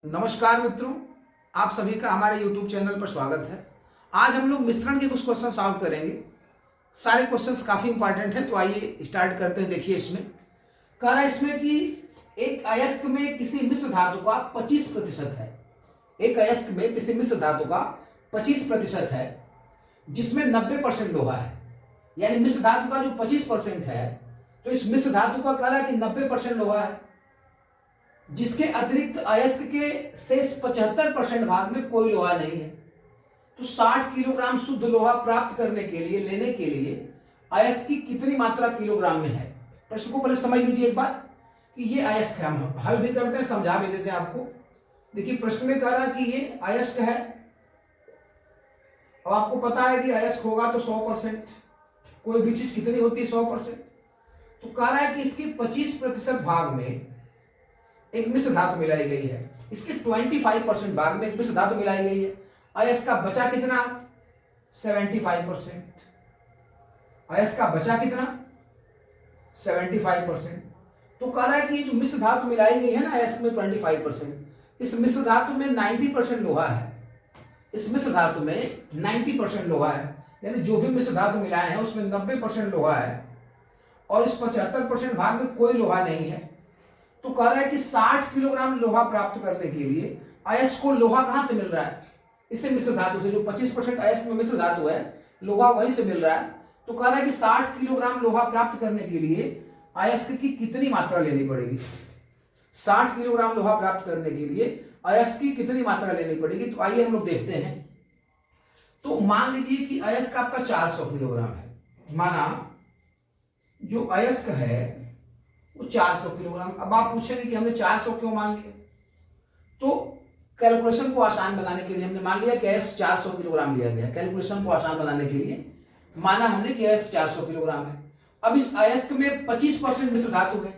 नमस्कार मित्रों, आप सभी का हमारे YouTube चैनल पर स्वागत है। आज हम लोग मिश्रण के कुछ क्वेश्चन सॉल्व करेंगे। सारे क्वेश्चंस काफ़ी इंपॉर्टेंट हैं, तो आइए स्टार्ट करते हैं। देखिए इसमें कह रहा है इसमें कि एक अयस्क में किसी मिश्र धातु का 25% है। एक अयस्क में किसी मिश्र धातु का 25% है जिसमें 90% लोहा है। यानी मिश्र धातु का जो 25% है, तो इस मिश्र धातु का कह रहा है कि 90% लोहा है, जिसके अतिरिक्त अयस्क के शेष 75% भाग में कोई लोहा नहीं है। तो 60 किलोग्राम शुद्ध लोहा प्राप्त करने के लिए लेने के लिए अयस्क की कितनी मात्रा किलोग्राम में है। प्रश्न को पहले समझ लीजिए एक बार कि ये अयस्क है। हम हल भी करते हैं, समझा भी देते हैं आपको। देखिए प्रश्न में कह रहा है कि ये अयस्क है। अब आपको पता है कि अयस्क होगा तो 100%, कोई भी चीज कितनी होती है 100%। तो कह रहा है कि इसके 25% भाग में एक मिश्र धातु मिलाई गई है। इसके 25% भाग में एक मिश्र धातु मिलाई गई है। अयस्क का बचा कितना? 75%। अयस्क का बचा कितना? 75%। तो कह रहा है कि जो मिश्र धातु मिलाई गई है ना अयस्क में 25%, इस मिश्र धातु में 90% लोहा है। इस मिश्र धातु में 90% लोहा है, यानी जो भी मिश्र धातु मिलाए हैं उसमें 90% लोहा है और इस 75% भाग में कोई लोहा नहीं है। तो कह रहा है कि 60 किलोग्राम लोहा प्राप्त करने के लिए अयस्क को लोहा कहां से मिल रहा है? इसे मिश्र धातु से। जो 25% अयस्क में मिश्र धातु है, लोहा वहीं से मिल रहा है। तो कह रहा है कि 60 किलोग्राम लोहा प्राप्त करने के लिए अयस्क की कितनी मात्रा लेनी पड़ेगी? 60 किलोग्राम लोहा प्राप्त करने के लिए अयस्क की कितनी मात्रा लेनी पड़ेगी? तो आइए हम लोग देखते हैं। तो मान लीजिए कि अयस्क आपका 400 किलोग्राम है। माना जो अयस्क है वो 400 किलोग्राम। अब आप पूछेंगे कि हमने 400 क्यों मान लिया? तो कैलकुलेशन को आसान बनाने के लिए हमने मान लिया कि अयस्क 400 किलोग्राम लिया गया। कैलकुलेशन को आसान बनाने के लिए माना हमने कि अयस्क 400 किलोग्राम है। अब इस अयस्क में 25% मिश्र धातु है।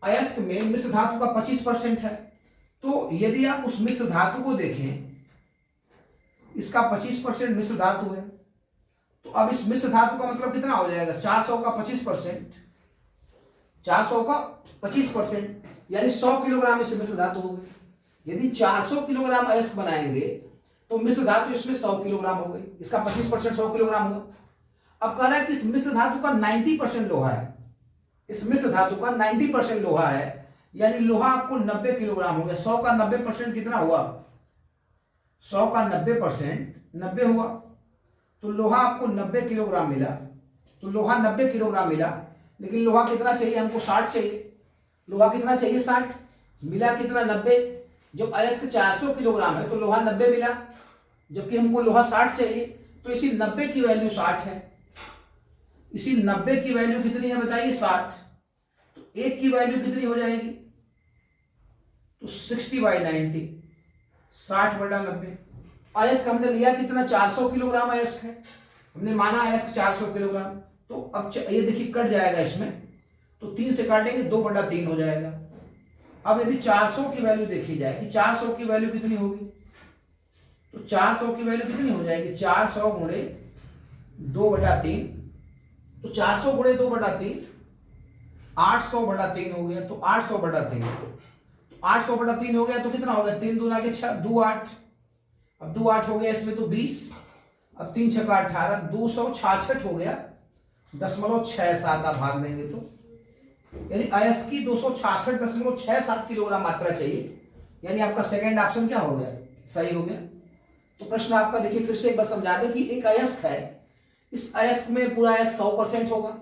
अयस्क में मिश्र धातु का 25% है। तो यदि आप उस मिश्र धातु को देखें, इसका 25% मिश्र धातु है। तो अब इस मिश्र धातु का मतलब कितना हो जाएगा? 400 का 25%, 400 का 25% यानी 100 किलोग्राम इसमें मिश्र धातु होगी। यदि 400 किलोग्राम अयस्क बनाएंगे तो मिश्र धातु इसमें 100 किलोग्राम हो गई। इसका 25% 100 किलोग्राम होगा। अब कह रहा है कि इस मिश्र धातु का 90% लोहा है। इस मिश्र धातु का 90% लोहा है, यानी लोहा आपको 90 किलोग्राम हो गया। 100 का 90% कितना हुआ? 100 का 90% 90 हुआ। तो लोहा आपको 90 किलोग्राम मिला। तो लोहा 90 किलोग्राम मिला, लेकिन लोहा कितना चाहिए हमको? 60 चाहिए। लोहा कितना चाहिए? 60। मिला कितना? 90। जब अयस्क 400 किलोग्राम है तो लोहा 90 मिला, जबकि हमको लोहा 60 चाहिए। तो इसी 90 की वैल्यू 60 है। इसी 90 की वैल्यू कितनी है बताइए? 60। तो एक की वैल्यू कितनी हो जाएगी? तो 60/90, 60/90। अयस्क हमने लिया कितना? 400 किलोग्राम अयस्क है। हमने माना अयस्क 400 किलोग्राम। तो अब ये देखिए कट जाएगा इसमें, तो 3 से काटेंगे 2/3 हो जाएगा। अब यदि 400 की वैल्यू देखी जाए कि 400 की वैल्यू कितनी होगी, तो 400 की वैल्यू कितनी हो जाएगी? 400 गुणे 2/3। तो 400 गुणे 2/3 800/3 हो गया। तो 800/3, 800/3 हो गया तो कितना हो गया? 3 दूना के 6, 2 8। अब 2 8 हो गया इसमें तो 20। अब 3 6 का 18, 266 हो गया। 0.67 आप भाग देंगे तो यानी अयस्क की 266.67 किलोग्राम मात्रा चाहिए। यानी आपका सेकंड ऑप्शन क्या हो गया? सही हो गया। तो प्रश्न आपका देखिए फिर से एक बार समझा दें कि एक अयस्क है। इस अयस्क में पूरा अयस्क 100% होगा।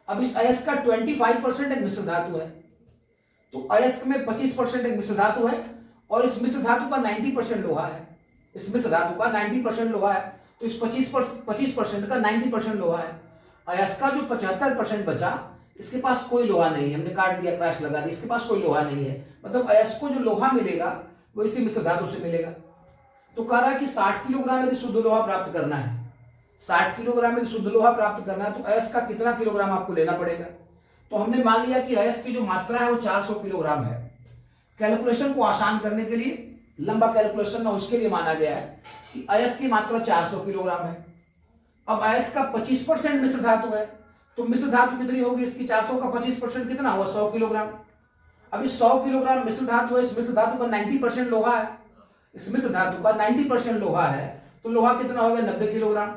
अब इस अयस्क का 25% एक मिश्र धातु है। तो अयस्क में 25% एक मिश्र धातु है और इस मिश्र धातु का 90% लोहा है। इस मिश्र धातु का 90% लोहा है। तो इस 25% का 90% लोहा है। अयस्क का जो 75% बचा, इसके पास कोई लोहा नहीं है। हमने काट दिया, क्रॉस लगा दिया, इसके पास कोई लोहा नहीं है। मतलब अयस्क को जो लोहा मिलेगा वो इसी मिश्र धातु से मिलेगा। तो कह रहा है कि 60 किलोग्राम यदि शुद्ध लोहा प्राप्त करना है, 60 किलोग्राम यदि शुद्ध लोहा प्राप्त करना है तो अयस्क का कितना किलोग्राम आपको लेना पड़ेगा? तो हमने मान लिया कि अयस्क की जो मात्रा है वो 400 किलोग्राम है। कैलकुलेशन को आसान करने के लिए, लंबा कैलकुलेशन ना उसके लिए माना गया है कि अयस्क की मात्रा 400 किलोग्राम है। अब अयस्क का 25% मिश्र धातु है, तो मिश्र धातु कितनी होगी इसकी? 400 का 25% कितना हुआ? 100 किलोग्राम। अभी 100 किलोग्राम मिश्र धातु है, इस मिश्र धातु का 90% लोहा है, इस मिश्र धातु का 90% लोहा है, तो लोहा कितना हो गया 90 किलोग्राम।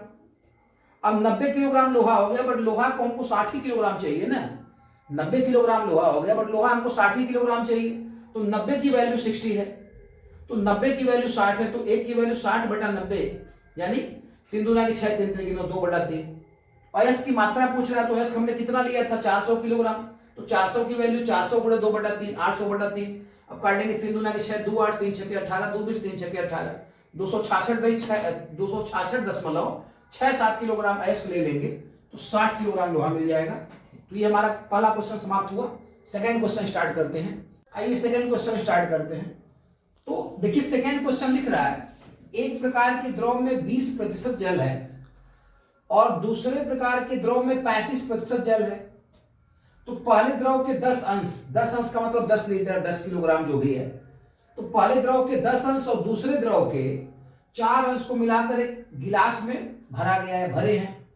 अब 90 किलोग्राम लोहा हो गया, बट लोहा को हमको 60 ही किलोग्राम चाहिए ना, 90 किलोग्राम लोहा हो गया, बट लोहा हमको 60 ही किलोग्राम चाहिए, तो 90 की वैल्यू 60 है, तो 90 की वैल्यू 60 है, तो 1 की वैल्यू 60 बटा 90, यानी 3 दूना की 6, 3 3 2 बटा 3। अयस्क की मात्रा पूछ रहा है, तो अयस्क हमने कितना लिया था 400 किलोग्राम, तो 400 की वैल्यू 400 गुणे 2 बटा 3, 800 बटा 3। अब काटेंगे 3 दूना के 6, 2 8, 3 6 18, 2 20, 3 6 18, 266.67 किलोग्राम अयस्क ले लेंगे, तो 60 किलोग्राम लोहा मिल जाएगा। तो ये हमारा पहला क्वेश्चन समाप्त हुआ। सेकंड क्वेश्चन स्टार्ट करते हैं। आइए सेकंड क्वेश्चन स्टार्ट करते हैं। तो देखिए सेकंड क्वेश्चन लिख रहा है, एक प्रकार के द्रव में 20% जल है और दूसरे प्रकार के द्रव में 35% जल है। तो पहले द्रव के 10 अंश का मतलब 10 लीटर 10 किलोग्राम जो भी है, तो पहले द्रव के 10 अंश और दूसरे द्रव के 4 अंश को मिलाकर एक गिलास में भरा गया है, भरे हैं।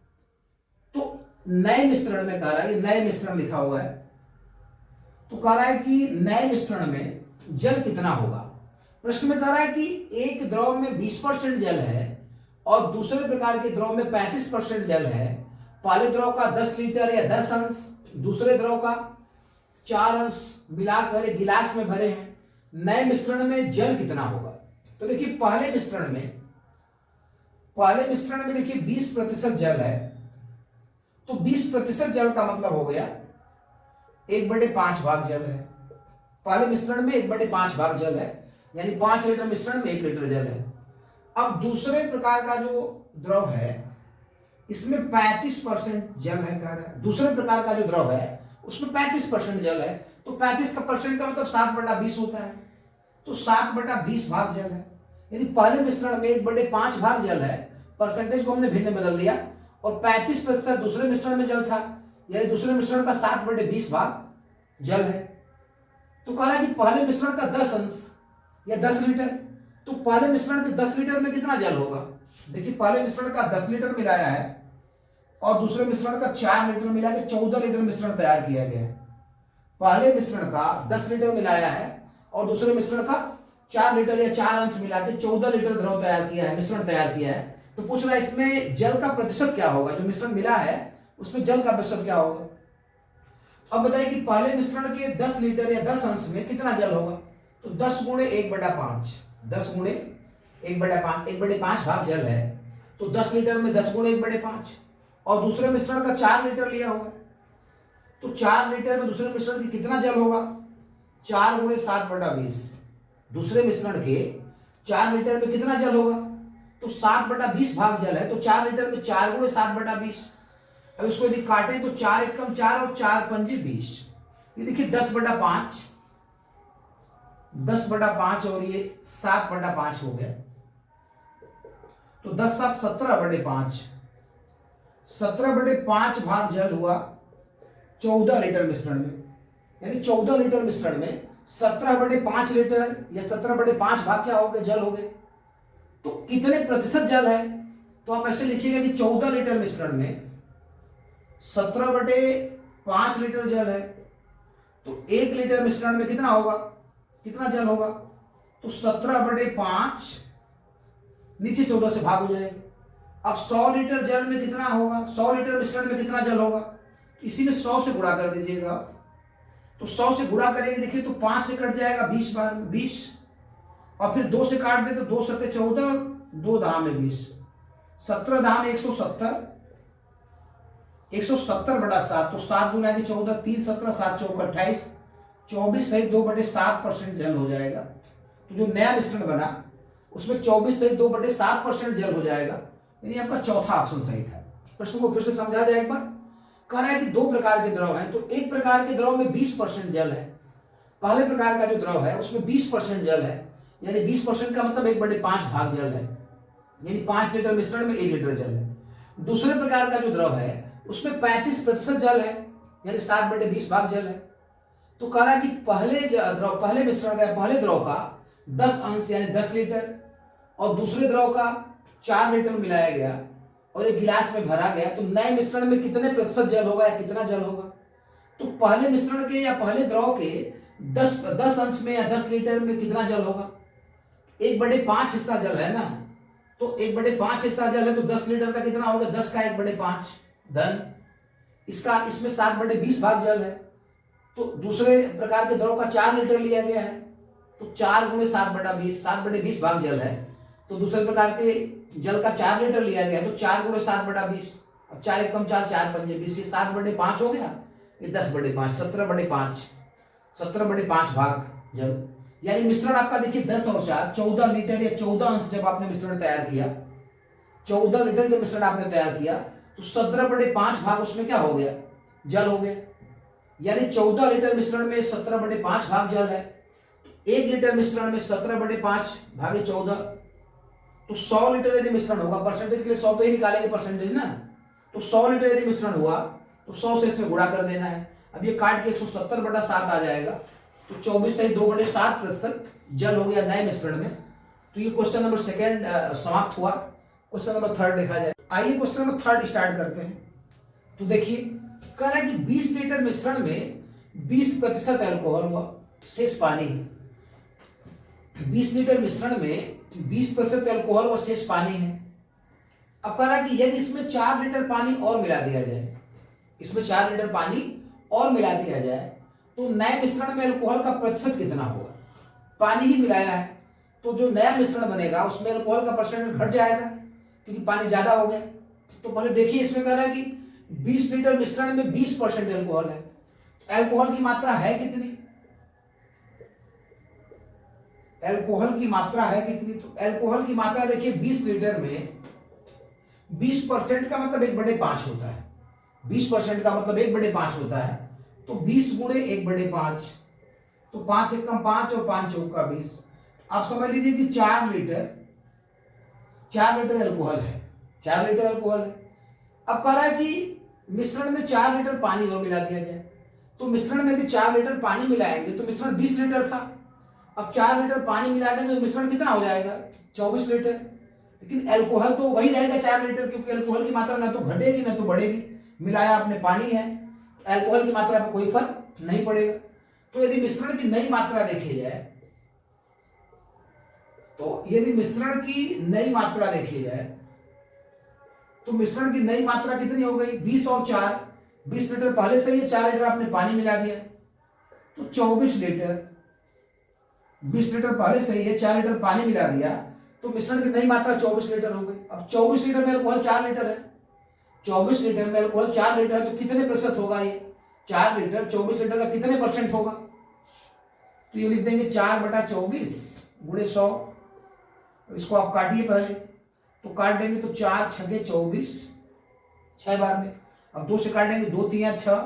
तो नए मिश्रण में कह रहा है, नए मिश्रण लिखा हुआ है, तो कह रहा है कि नए मिश्रण में जल कितना होगा। प्रश्न में कह रहा है कि एक द्रव में 20% जल है और दूसरे प्रकार के द्रव में 35% जल है। पहले द्रव का 10 लीटर या 10 अंश, दूसरे द्रव का 4 अंश मिलाकर एक गिलास में भरे हैं। नए मिश्रण में जल कितना होगा। तो देखिए पहले मिश्रण में देखिए 20% जल है, तो 20% जल का मतलब हो गया 1/5 भाग जल है। पहले मिश्रण में 1/5 भाग जल है, यानी 5 लीटर मिश्रण में 1 लीटर जल है। अब दूसरे प्रकार का जो द्रव है इसमें 35% जल है, कह रहा है। दूसरे प्रकार का जो द्रव है उसमें 35% जल है, तो 35 का परसेंट का मतलब 7/20 होता है, तो 7/20 भाग जल है। यदि पहले मिश्रण में 1/5 भाग जल है, परसेंटेज को हमने भिन्न बदल दिया, और 35% दूसरे मिश्रण में जल था, यानी दूसरे मिश्रण का 7/20 भाग जल है। तो कह रहा है कि पहले मिश्रण का 10 अंश या 10 लीटर, तो पहले मिश्रण के 10 लीटर में कितना जल होगा। देखिए पहले मिश्रण का 10 लीटर मिलाया है और दूसरे मिश्रण का 4 लीटर मिला के 14 लीटर मिश्रण तैयार किया गया है। पहले मिश्रण का 10 लीटर मिलाया है और दूसरे मिश्रण का 4 लीटर या 4 अंश मिला के 14 लीटर द्रव तैयार किया है, मिश्रण तैयार किया है। तो पूछ रहा है इसमें जल का प्रतिशत क्या होगा, जो मिश्रण मिला है उसमें जल का प्रतिशत क्या होगा। अब बताइए कि पहले मिश्रण के 10 लीटर या 10 अंश में कितना जल होगा। तो 10 गुणे 1/5, 10 गुणे 1/5, 1/5 भाग जल है, तो 10 लीटर में 10 गुणे 1/5, और दूसरे मिश्रण का 4 लीटर लिया होगा, तो 4 लीटर में दूसरे मिश्रण की कितना जल होगा, 4 गुणे 7/20। दूसरे मिश्रण के 4 लीटर में कितना जल होगा, तो 7/20 भाग जल है, तो 4 लीटर में 4 गुणे 7/20। अब इसको यदि काटें तो 4 एकम 4 और 4 पंजे 20, ये देखिए 10/5, 10/5 और ये 7/5 हो गया, तो 10 7 17/5, 17/5 भाग जल हुआ 14 लीटर मिश्रण में, यानी 14 लीटर मिश्रण में 17/5 लीटर या 17/5 भाग क्या हो गए, जल हो गए। तो कितने प्रतिशत जल है, तो आप ऐसे लिखिएगा कि 14 लीटर मिश्रण में 17/5 लीटर जल है, तो 1 लीटर मिश्रण में कितना होगा, कितना जल होगा, तो 17/5 नीचे 14 से भाग हो जाएगा। अब 100 लीटर जल में कितना होगा, 100 लीटर मिश्रण में कितना जल होगा, इसी में 100 से गुणा कर दीजिएगा। तो 100 से गुणा करेंगे देखिए तो 5 से कट जाएगा 20 बार 20, और फिर 2 से काट दे तो 2 7 14, 2 दाम में 20, 17 दाम 170, 170/7, तो 7 गुना 14, 3 17, 7 चौक 28, 24 सहित 2/7% जल हो जाएगा। तो जो नया मिश्रण बना उसमें 24 सहित 2/7% जल हो जाएगा, यानी आपका चौथा ऑप्शन सही था। प्रश्न को फिर से समझा जाए एक बार। कह रहा है कि 2 प्रकार के द्रव हैं, तो एक प्रकार के द्रव में 20% जल है। पहले प्रकार का जो द्रव है उसमें 20% जल है, यानी 20% का मतलब 1/5 भाग जल है, यानी 5 लीटर मिश्रण में 1 लीटर जल है। दूसरे प्रकार का जो द्रव है उसमें 35% जल है, यानी 7/20 भाग जल है। तो कह रहा है कि पहले मिश्रण का पहले द्रव का 10 अंश यानी 10 लीटर और दूसरे द्रव का 4 लीटर मिलाया गया और एक गिलास में भरा गया, तो नए मिश्रण में कितने प्रतिशत जल होगा या कितना जल होगा। तो पहले मिश्रण के या पहले द्रव के 10 अंश में या 10 लीटर में कितना जल होगा? 1/5 हिस्सा जल है ना, तो 1/5 हिस्सा जल है तो 10 लीटर का कितना होगा? 10 का 1/5 धन इसका, इसमें 7/20 भाग जल है। तो दूसरे प्रकार के द्रव का 4 लीटर लिया गया है, तो 4 गुणे 7/20, 7/20 भाग जल है। तो दूसरे प्रकार के जल का 4 लीटर लिया गया है, तो 4 गुणे 7/20, अब 4 एक कम 4, 4 पंजे 20, ये 7/5 हो गया, ये 10/5, 17/5, 17/5 भाग जल। यानी मिश्रण आपका देखिए 10 और 4 14 लीटर या 14 अंश जब आपने मिश्रण तैयार किया, 14 लीटर जब मिश्रण आपने तैयार किया तो 17/5 भाग उसमें क्या हो गया? जल हो गया। यानी 14 लीटर मिश्रण में 17/5 भाग जल है। 1 लीटर मिश्रण में 17/5 भागे 14, तो 100 लीटर यदि मिश्रण होगा, परसेंटेज के लिए 100 पे ही निकालेंगे परसेंटेज ना, तो 100 लीटर यदि मिश्रण हुआ तो 100 से इसमें गुणा कर देना है। अब ये काट के 170/7 आ जाएगा, तो 24 से 2/7% जल हो गया नए मिश्रण में। तो ये क्वेश्चन नंबर सेकेंड समाप्त हुआ। क्वेश्चन नंबर थर्ड देखा जाए। आइए क्वेश्चन नंबर थर्ड स्टार्ट करते हैं। तो देखिए कह रहा है कि 20 लीटर मिश्रण में 20% अल्कोहल व शेष पानी है। 20 लीटर मिश्रण में 20% अल्कोहल व शेष पानी है। अब कह रहा है कि यदि इसमें 4 लीटर पानी और मिला दिया जाए, इसमें 4 लीटर पानी और मिला दिया जाए तो नए मिश्रण में अल्कोहल का प्रतिशत कितना होगा? पानी ही मिलाया है तो जो नया मिश्रण बनेगा उसमें अल्कोहल का परसेंटेज घट जाएगा क्योंकि पानी ज्यादा हो गया। तो पहले देखिए इसमें कह रहा है कि 20 लीटर मिश्रण में 20% अल्कोहल है, अल्कोहल की मात्रा है कितनी? अल्कोहल की मात्रा है कितनी? तो अल्कोहल की मात्रा देखिए 20 लीटर में 20% का मतलब 1/5 होता है। 20% का मतलब 1/5 होता है, तो 20 गुणे 1/5, तो 5 एक कम 5 और 5 चौका 20। आप समझ लीजिए कि 4 लीटर अल्कोहल है, 4 लीटर अल्कोहल है। अब कह रहा है कि मिश्रण में 4 लीटर पानी और मिला दिया जाए, तो मिश्रण में यदि 4 लीटर पानी मिलाएंगे तो मिश्रण 20 लीटर था, अब 4 लीटर पानी मिला देंगे तो मिश्रण कितना हो जाएगा? 24 लीटर। लेकिन अल्कोहल तो वही रहेगा 4 लीटर, क्योंकि अल्कोहल की मात्रा ना तो घटेगी ना तो बढ़ेगी, मिलाया आपने पानी है, अल्कोहल की मात्रा पर कोई फर्क नहीं पड़ेगा। तो यदि मिश्रण की नई मात्रा देखी जाए, तो यदि मिश्रण की नई मात्रा देखी जाए तो मिश्रण की नई मात्रा कितनी हो गई? 20 और 4, 20 लीटर पहले से ही 4 लीटर आपने पानी मिला दिया, तो 24 लीटर। 20 लीटर पहले से ही है, 4 लीटर पानी मिला दिया, तो मिश्रण की नई मात्रा 24 लीटर हो गई। अब 24 लीटर में अल्कोहल 4 लीटर है, 24 लीटर में अल्कोहल 4 लीटर है, तो कितने प्रतिशत होगा ये? 4 लीटर 24 लीटर का कितने परसेंट होगा? तो ये लिख देंगे 4/24 गुणे 100। इसको आप काटिए पहले, तो काट देंगे तो 4 छके 24, 6 बार में। अब 2 से काट देंगे, 2 3 6,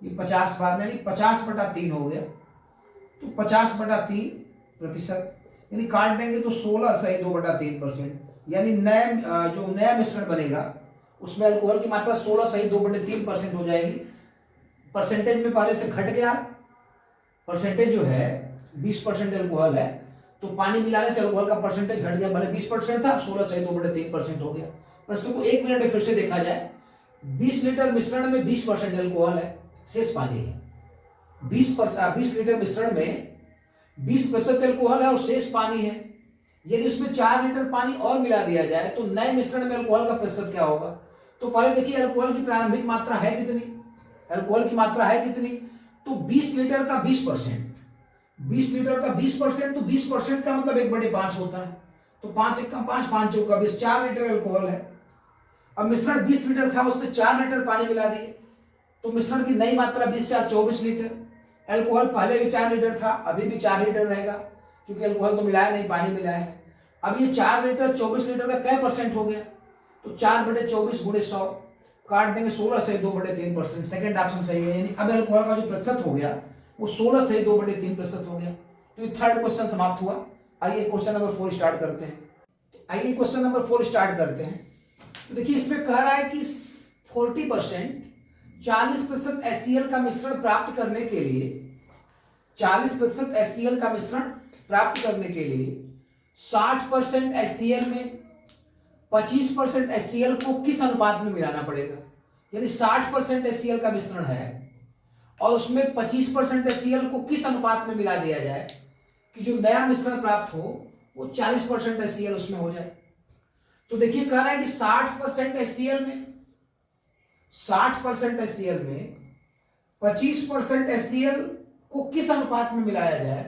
ये 50 बार में, यानी 50/3 हो गया, तो 50/3%, यानी काट देंगे तो 16 सही 2/3%। यानी जो नया मिश्रण बनेगा उसमें अल्कोहल की मात्रा 16 सही 2/3% हो जाएगी। परसेंटेज में पहले से घट गया, परसेंटेज जो है 20% अल्कोहल है, तो पानी मिलाने से अल्कोहल का परसेंटेज घट गया, भले 20% था, 16 सही 2/3% हो गया। प्रश्न को 1 मिनट फिर से देखा जाए। 20 लीटर मिश्रण में 20% अल्कोहल है, शेष पानी है। 20 लीटर मिश्रण में 20% अल्कोहल है और शेष पानी है। यदि उसमें 4 लीटर पानी और मिला दिया जाए तो नए मिश्रण में अल्कोहल का प्रतिशत क्या होगा? तो पहले देखिए अल्कोहल की प्रारंभिक मात्रा है कितनी? अल्कोहल की मात्रा है कितनी? तो 20 लीटर का 20%, 20 लीटर का 20%, तो 20% का मतलब 1/5 होता है, तो 5 एक कम 5, 5 चौका 20, 4 लीटर अल्कोहल है। अब मिश्रण 20 लीटर था, उसमें 4 लीटर पानी मिला दिए, तो मिश्रण की नई मात्रा 20 4 24 लीटर। अल्कोहल पहले भी 4 लीटर था, अभी भी 4 लीटर रहेगा, क्योंकि अल्कोहल तो मिलाया नहीं, पानी मिलाया है। अब ये 4 लीटर 24 लीटर का क्या परसेंट हो गया? तो 4/24 गुणे 100, काट देंगे 16 से 2/3%, सेकेंड ऑप्शन सही है। यानी अब अल्कोहल का जो प्रतिशत हो गया वो 16 से 2/3% हो गया। तो ये थर्ड क्वेश्चन समाप्त हुआ। आइए क्वेश्चन नंबर 4 स्टार्ट करते हैं। आइए क्वेश्चन नंबर 4 स्टार्ट करते हैं। तो देखिए इसमें कह रहा है कि 40% 40% HCl का मिश्रण प्राप्त करने के लिए 40% HCl का मिश्रण प्राप्त करने के लिए 60% HCl में 25% HCl को किस अनुपात में मिलाना पड़ेगा? यानी 60% HCl का मिश्रण है और उसमें 25% HCl को किस अनुपात में मिला दिया जाए कि जो नया मिश्रण प्राप्त हो वो 40% HCl उसमें हो जाए। तो देखिए कह रहा है कि 60% HCl में 25% HCl को किस अनुपात में मिलाया जाए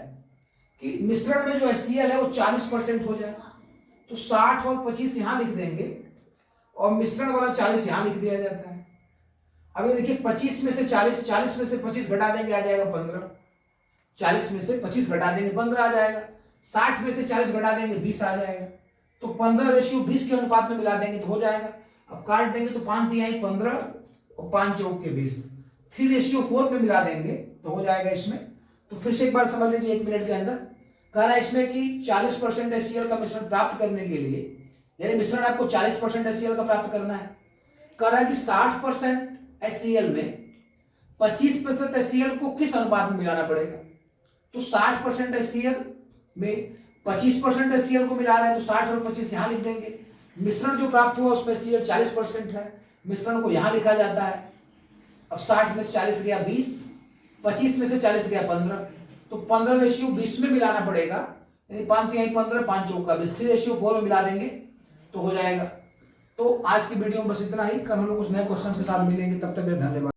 कि मिश्रण में जो HCl है वो 40% हो जाए। तो 60 और 25 यहां लिख देंगे और मिश्रण वाला 40 यहां लिख दिया जाता है। अब ये देखिए 25 में से 40 में से 25 घटा देंगे आ जाएगा 15, 40 में से 25 घटा देंगे 15 आ जाएगा, 60 में से 40 घटा देंगे 20 आ जाएगा। तो 15:20 के अनुपात में मिला देंगे तो हो जाएगा। अब काट देंगे तो 5 दिया 15 और 5 चौक के 20, 3:4 में मिला देंगे तो हो जाएगा इसमें। तो फिर से एक बार समझ लीजिए 1 मिनट के अंदर कह रहा है इसमें कि 40% HCl का मिश्रण प्राप्त करने के लिए, यानी मिश्रण आपको 40% HCl का प्राप्त करना है, कह रहा है कि 60% HCl में 25% HCl को किस अनुपात में मिलाना पड़ेगा। तो 60% HCl में 25% HCl को मिला रहे हैं तो 60 और 25 यहां लिख देंगे। मिश्रण जो प्राप्त हुआ उसमें HCl 40% है, मिश्रण को यहां लिखा जाता है। अब 60 में से 40 गया 20, 25 में से 40 गया 15, तो 15:20 में मिलाना पड़ेगा, यानी 5 तिहाई 15, 5 चौका 20, 3:4 में मिला देंगे तो हो जाएगा। तो आज की वीडियो में बस इतना ही। कल हम लोग कुछ नए क्वेश्चन के साथ मिलेंगे, तब तक धन्यवाद।